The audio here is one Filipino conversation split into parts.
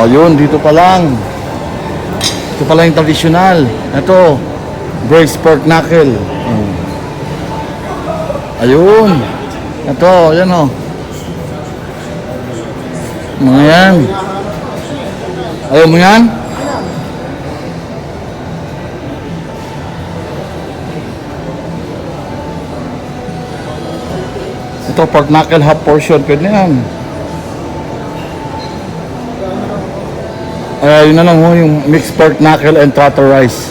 Oh, yun, dito pa lang. Ito pa lang yung traditional. Ito, braised pork knuckle. Oh. Ayun. Ito, yan o. Mga yan. Ayaw mo yan? Ito, pork knuckle half portion. Pwede na yan. Yun na lang ho, yung mixed pork knuckle and trotter rice.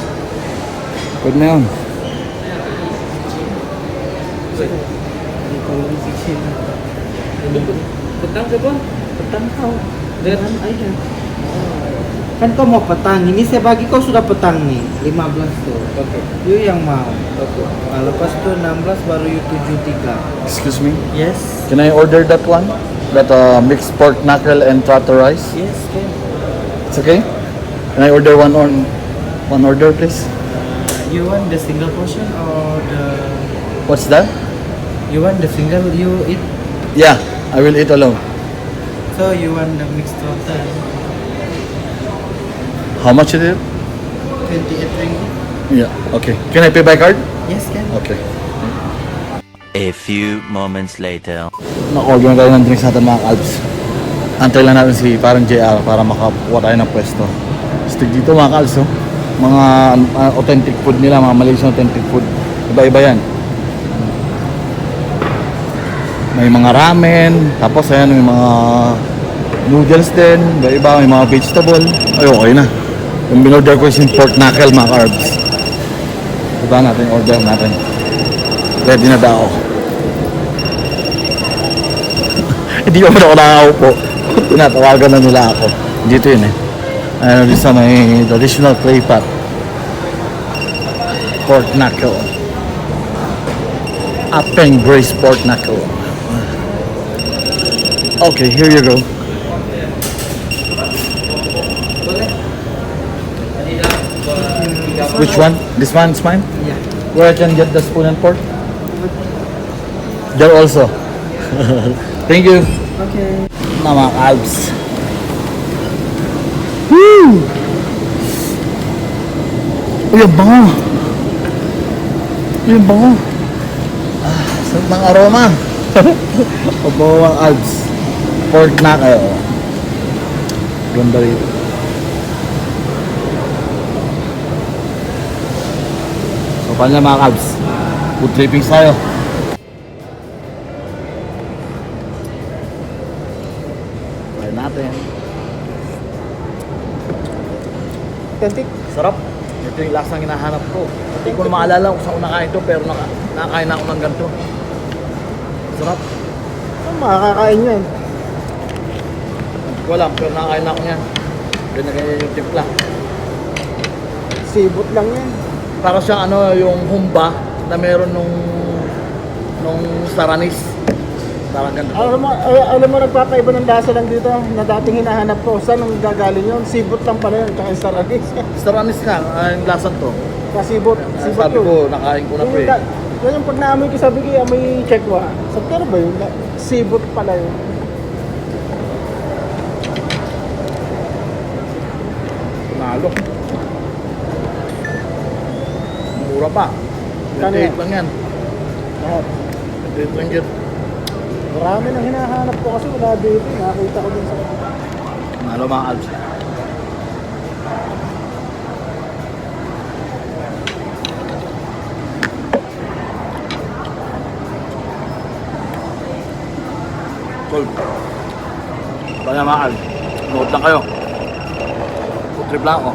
Pwede na yan. Petang ke bang? Petang kau. Dan ayah. Kan kau mau petang, ini saya bagi kau sudah petang nih, 15 tuh. Oke. You yang mau. Oke. Nah, lepas tuh 16 baru you 73. Excuse me? Yes. Can I order that one? That mixed pork knuckle and trotter rice? Yes, can. It's okay? Can I order one order please? You want the single portion or the What's that? you want the single you eat? Yeah, I will eat alone. So you want the mixed trotter? How much is it? 28 ringgit. Yeah, okay. Can I pay by card? Yes, can. Okay. A few moments later. Na-order na tayo ng drinks natin mga kalbs. Antay lang natin si parang JR para makakuha tayo ng pwesto. Stig dito mga kalbs, oh. Mga authentic food nila, mga Malaysian authentic food. Iba-iba yan. May mga ramen, tapos ayan, may mga noodles din, iba-iba, may mga vegetable. Ay, okay na. Yung binorder ko is yung pork knuckle mga carbs. Diba natin yung order natin. Ready na daw. Hindi pa man ako nakakaupo. Tinatawagan na nila ako. Dito yun eh. Ayun, dito sa may traditional clay pot. Pork knuckle. Apeng braised pork knuckle. Okay, here you go. Which one? This one's mine? Yeah. Where I can get the spoon and fork? There also. Thank you. Okay. Na mga calves. Woo! Uy, ang bango. Uy, ang bango. Sarap ng aroma. Ang bango mga calves. Pork knuckle. Ganda rito. So, paano na mga calves? Food trippings tayo. Try natin. Authentic. Sarap. Ito yung lasang hinahanap ko. Hindi ko na maalala kung saan ko nakain ito, pero nakakain na ako ng ganito. Sarap. Saan makakain yan? Hindi ko alam, pero nakakain na ako niyan. Ganyan yung timpla. Sibot lang yan. Para siyang ano, yung humba na meron nung saranis. Parang ganito. Alam mo, nagpapaiba ng lasa lang dito na dating hinahanap ko. Saan ang gagaling yun? Sibot lang pala yun, tsaka yung saranis. Saranis nga, yung lasan to. Kasibot. Sibot Sabi ko, nakain ko na pre. Yan yung pag naamoy ko, sabi ko, amoy chekwa. Sabi ko, ano ba yun? Sibot pala yun. Nalo. Mura pa. Kano 28 yan? lang yan. Lahat. 28 ringgit. Marami nang hinahanap ko kasi wala dito. Nakakita ko din sa... Nalo mga calves. Cool. Kaya mga calves. Note lang kayo. Food trip lang ako.